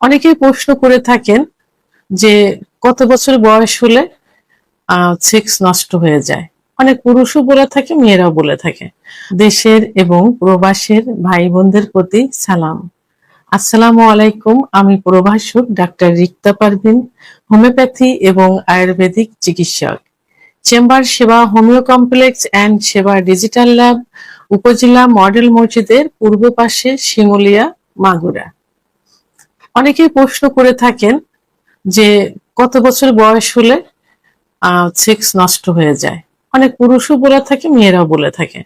অনেকেই প্রশ্ন করে থাকেন যে কত বছর বয়স হলে সেক্স নষ্ট হয়ে যায়। অনেক পুরুষও বলে থাকে, মেয়েরাও বলে থাকে। দেশের এবং প্রবাসের ভাই বোনদের প্রতি সালাম। আসসালামু আলাইকুম। আমি প্রভাষক ডাক্তার রিক্তা পারভিন, হোমিওপ্যাথি এবং আয়ুর্বেদিক চিকিৎসক। চেম্বার সেবা হোমিও কমপ্লেক্স অ্যান্ড সেবা ডিজিটাল ল্যাব, উপজেলা মডেল মসজিদের পূর্ব পাশে, শিমুলিয়া, মাগুরা। অনেকেই প্রশ্ন করে থাকেন যে কত বছর বয়স হলে সেক্স নষ্ট হয়ে যায়। অনেক পুরুষও বলে থাকে, মেয়েরাও বলে থাকে।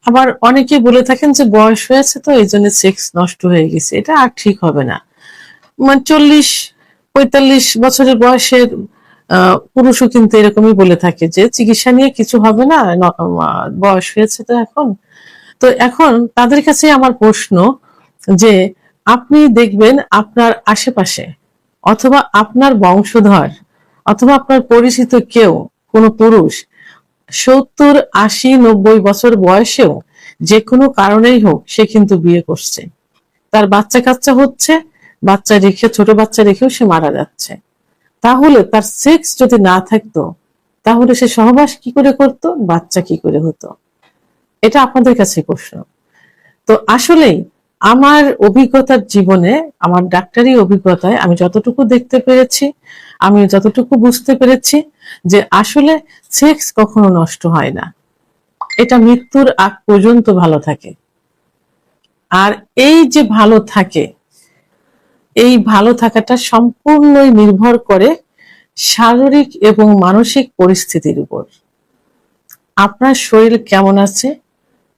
আবার অনেকে বলে থাকেন যে বয়স হয়েছে তো এই জন্য সেক্স নষ্ট হয়ে গেছে। এটা আর ঠিক হবে না। মানে 40-45 বছরের বয়সের পুরুষও কিন্তু এরকমই বলে থাকে যে চিকিৎসা নিয়ে কিছু হবে না, বয়স হয়েছে তো এখন। তো এখন তাদের কাছে আমার প্রশ্ন যে আপনি দেখবেন আপনার আশেপাশে অথবা আপনার বংশধর অথবা আপনার পরিচিত কেউ, কোনো পুরুষ 70-80-90 বছর বয়সেও যে কোনো কারণেই হোক সে কিন্তু বিয়ে করছে, তার বাচ্চা কাচ্চা হচ্ছে, বাচ্চা রেখে, ছোট বাচ্চা রেখেও সে মারা যাচ্ছে। তাহলে তার সেক্স যদি না থাকতো তাহলে সে সহবাস কি করে করতো, বাচ্চা কি করে হতো? এটা আপনাদের কাছে প্রশ্ন। তো আসলেই আমার অভিজ্ঞতার জীবনে, আমার ডাক্তারি অভিজ্ঞতায় আমি যতটুকু দেখতে পেরেছি, আমি যতটুকু বুঝতে পেরেছি যে আসলে সেক্স কখনো নষ্ট হয় না, এটা মৃত্যুর আগ পর্যন্ত ভালো থাকে। আর এই যে ভালো থাকে, এই ভালো থাকাটা সম্পূর্ণই নির্ভর করে শারীরিক এবং মানসিক পরিস্থিতির উপর। আপনার শরীর কেমন আছে,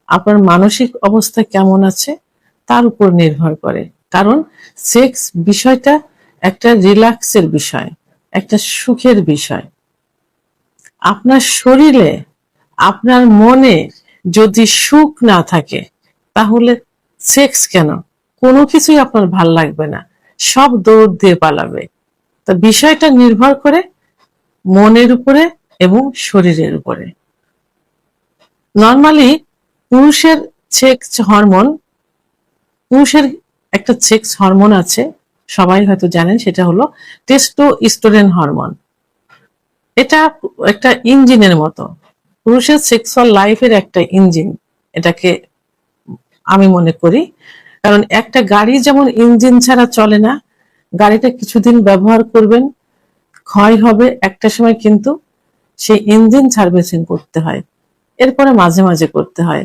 আপনার মানসিক অবস্থা কেমন আছে তার উপর নির্ভর করে। কারণ সেক্স বিষয়টা একটা রিল্যাক্সের বিষয়, একটা সুখের বিষয়। আপনার শরীরে, আপনার মনে যদি সুখ না থাকে তাহলে সেক্স কেন? কোনো কিছুই আপনার ভাল লাগবে না, সব দৌড় দিয়ে পালাবে। তা বিষয়টা নির্ভর করে মনের উপরে এবং শরীরের উপরে। নর্মালি পুরুষের সেক্স হরমোন, পুরুষের একটা সেক্স হরমোন আছে, সবাই হয়তো জানেন, সেটা হলো টেস্টোস্টেরন হরমোন। এটা একটা ইঞ্জিনের মতো, পুরুষের সেক্সুয়াল লাইফের একটা ইঞ্জিন এটাকে আমি মনে করি। কারণ একটা গাড়ি যেমন ইঞ্জিন ছাড়া চলে না, গাড়িটা কিছুদিন ব্যবহার করবেন, ক্ষয় হবে, একটা সময় কিন্তু সেই ইঞ্জিন সার্ভিসিং করতে হয়, এরপরে মাঝে মাঝে করতে হয়।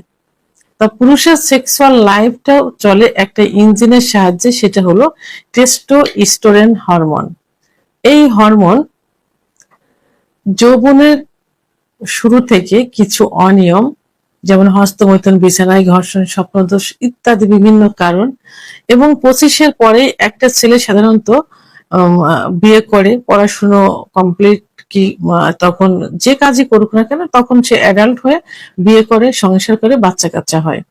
তা পুরুষের সেক্সুয়াল লাইফটাও চলে একটা ইঞ্জিনের সাহায্যে, সেটা হলো টেস্টোস্টেরন হরমোন। এই হরমোন যৌবনের শুরু থেকে কিছু অনিয়ম, যেমন হস্তমৈথুন, বিছানায় ঘর্ষণ, স্বপ্নদোষ ইত্যাদি বিভিন্ন কারণ, এবং 25-এর পরে একটা ছেলে সাধারণত বিয়ে করে, পড়াশুনো কমপ্লিট কি তখন যে কাজই করুক না কেন, তখন সে অ্যাডাল্ট হয়ে বিয়ে করে, সংসার করে, বাচ্চা কাচ্চা হয়।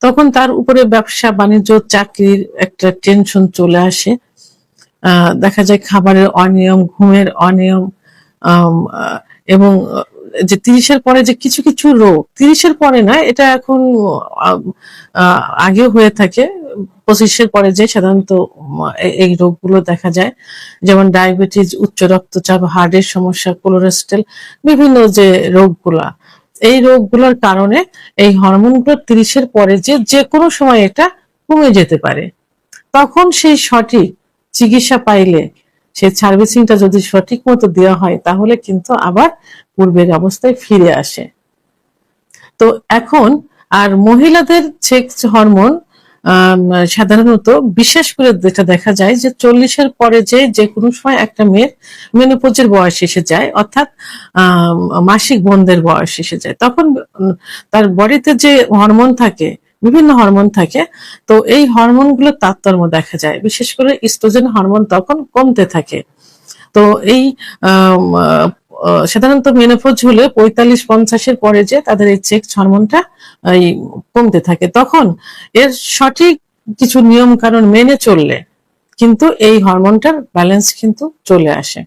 তখন তার উপরে ব্যবসা বাণিজ্য, চাকরির একটা টেনশন চলে আসে। দেখা যায় খাবারের অনিয়ম, ঘুমের অনিয়ম, এবং যে 30-এর পরে যে কিছু কিছু রোগ, 30-এর পরে না, এটা এখন আগেও হয়ে থাকে, 25-এর পরে যে সাধারণত এই রোগগুলো দেখা যায়, যেমন ডায়াবেটিস, উচ্চ রক্তচাপ, হার্টের সমস্যা, কোলেস্টেরল, বিভিন্ন যে রোগগুলা, এই রোগগুলোর কারণে এই হরমোনগুলো 30-এর পরে যে কোনো সময় এটা কমে যেতে পারে। তখন সেই সঠিক চিকিৎসা পাইলে, সেই সার্ভিসিংটা যদি সঠিক মতো দেওয়া হয়, তাহলে কিন্তু আবার পূর্বের অবস্থায় ফিরে আসে। তো এখন আর মহিলাদের সেক্স হরমোন সাধারণত, বিশেষ করে যেটা দেখা যায় যে 40-এর পরে যে কোনো সময় একটা মেয়ের মেনোপজের বয়স এসে যায়, অর্থাৎ মাসিক বন্ধের বয়স এসে যায়, তখন তার বডিতে যে হরমোন থাকে, বিভিন্ন হরমোন থাকে, তো এই হরমোনগুলোর তারতম্য দেখা যায়, বিশেষ করে ইস্ট্রোজেন হরমোন তখন কমতে থাকে। তো এই সাধারণত মেনোপজ হলে 45-50-এর পরে যে তাদের এই সেক্স হরমোনটা কমতে থাকে, তখন এর সঠিক কিছু নিয়ম কানুন মেনে চললে কিন্তু এই হরমোনটার ব্যালেন্স কিন্তু চলে আসে।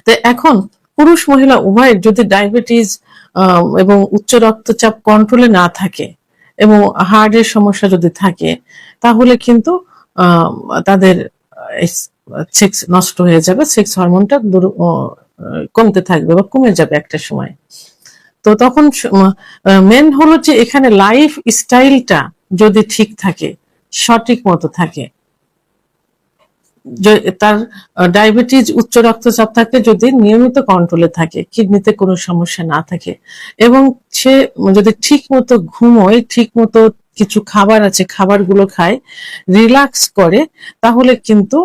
তো এখন পুরুষ মহিলা উভয়ের যদি ডায়াবেটিস এবং উচ্চ রক্তচাপ কন্ট্রোলে না থাকে এবং হার্টের সমস্যা যদি থাকে, তাহলে কিন্তু তাদের সেক্স নষ্ট হয়ে যাবে, সেক্স হরমোনটা কমতে থাকবে বা কমে যাবে একটা সময়। তো তখন মেন হলো যে এখানে লাইফ স্টাইলটা যদি ঠিক থাকে, সঠিক মতো থাকে, তার ডায়াবেটিস, উচ্চ রক্তচাপ থাকে যদি নিয়মিত কন্ট্রোলে থাকে, কিডনিতে কোনো সমস্যা না থাকে, এবং সে যদি ঠিক মতো ঘুমোয়, ঠিক মতো কিছু খাবার আছে খাবারগুলো খায়, রিল্যাক্স করে, তাহলে কিন্তু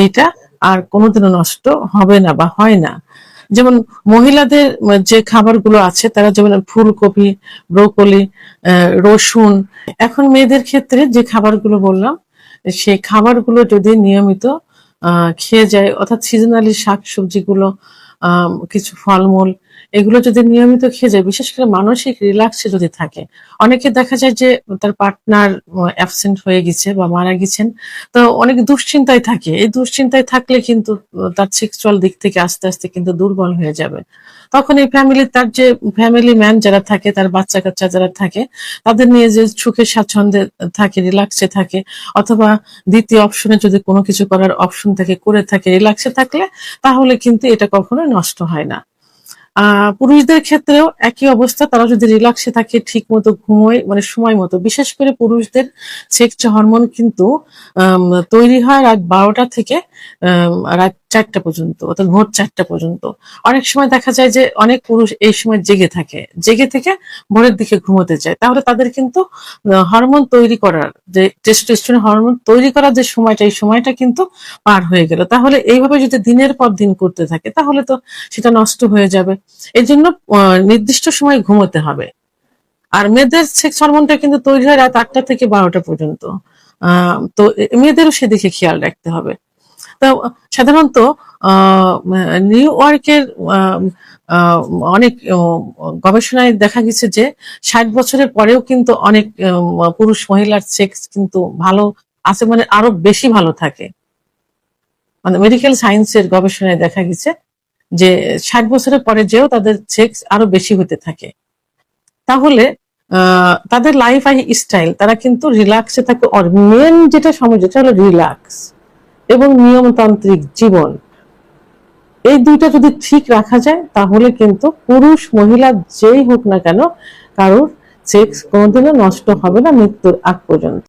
এইটা আর কোনোদিনও নষ্ট হবে না বা হয় না। যেমন মহিলাদের যে খাবারগুলো আছে, তারা যেমন ফুলকপি, ব্রোকলি, রসুন, এখন মেয়েদের ক্ষেত্রে যে খাবারগুলো বললাম, সেই খাবারগুলো যদি নিয়মিত খেয়ে যায়, অর্থাৎ সিজনালি শাকসবজিগুলো, কিছু ফলমূল, এগুলো যদি নিয়মিত খেয়ে যায়, বিশেষ করে মানসিক রিল্যাক্সে যদি থাকে। অনেকে দেখা যায় যে তার পার্টনার অ্যাবসেন্ট হয়ে গেছে বা মারা গেছেন, তো অনেক দুশ্চিন্তায় থাকে। এই দুশ্চিন্তায় থাকলে কিন্তু তার সেক্সুয়াল দিক থেকে আস্তে আস্তে কিন্তু দুর্বল হয়ে যাবে। তখন এই ফ্যামিলি, তার যে ফ্যামিলি ম্যান যারা থাকে, তার বাচ্চা কাচ্চা যারা থাকে, তাদের নিয়ে যে সুখে স্বাচ্ছন্দ্যে থাকে, রিল্যাক্সে থাকে, অথবা দ্বিতীয় অপশনে যদি কোনো কিছু করার অপশন থাকে, করে থাকে, রিল্যাক্সে থাকলে, তাহলে কিন্তু এটা কখনোই নষ্ট হয় না। পুরুষদের ক্ষেত্রেও একই অবস্থা, তারা যদি রিল্যাক্সে থাকে, ঠিক মতো ঘুমোয়, মানে সময় মতো, বিশেষ করে পুরুষদের সেক্স হরমোন কিন্তু তৈরি হয় রাত 12টা থেকে রাত 4টা পর্যন্ত, অর্থাৎ ভোর 4টা পর্যন্ত। অনেক সময় দেখা যায় যে অনেক পুরুষ এই সময় জেগে থেকে ভোরের দিকে ঘুমোতে যায়, তাহলে তাদের কিন্তু হরমোন তৈরি করার, যে টেস্টোস্টেরন হরমোন তৈরি করার যে সময়টা, এই সময়টা কিন্তু পার হয়ে গেল। তাহলে এইভাবে যদি দিনের পর দিন করতে থাকে, তাহলে তো সেটা নষ্ট হয়ে যাবে। এই জন্য নির্দিষ্ট সময় ঘুমোতে হবে। আর মেয়েদের সেক্স হরমোনটা কিন্তু তৈরি হয় রাত 8টা থেকে 12টা পর্যন্ত। তো মেয়েদেরও সেদিকে খেয়াল রাখতে হবে। তো সাধারণত নিউ ইয়র্কের অনেক গবেষণায় দেখা গেছে যে 60 বছরের পরেও কিন্তু অনেক পুরুষ মহিলার সেক্স কিন্তু ভালো আছে, মানে আরো বেশি ভালো থাকে। মানে মেডিকেল সায়েন্সের গবেষণায় দেখা গেছে যে 60 বছরের পরে যেও তাদের সেক্স আরো বেশি হতে থাকে। তাহলে তাদের লাইফ স্টাইল, তারা কিন্তু রিল্যাক্সে থাকে। মেন যেটা সমস্যা, যেটা হলো রিল্যাক্স এবং নিয়মতান্ত্রিক জীবন, এই দুইটা যদি ঠিক রাখা যায়, তাহলে কিন্তু পুরুষ মহিলা যেই হোক না কেন, কারোর সেক্স কোনোদিনও নষ্ট হবে না মৃত্যুর আগ পর্যন্ত।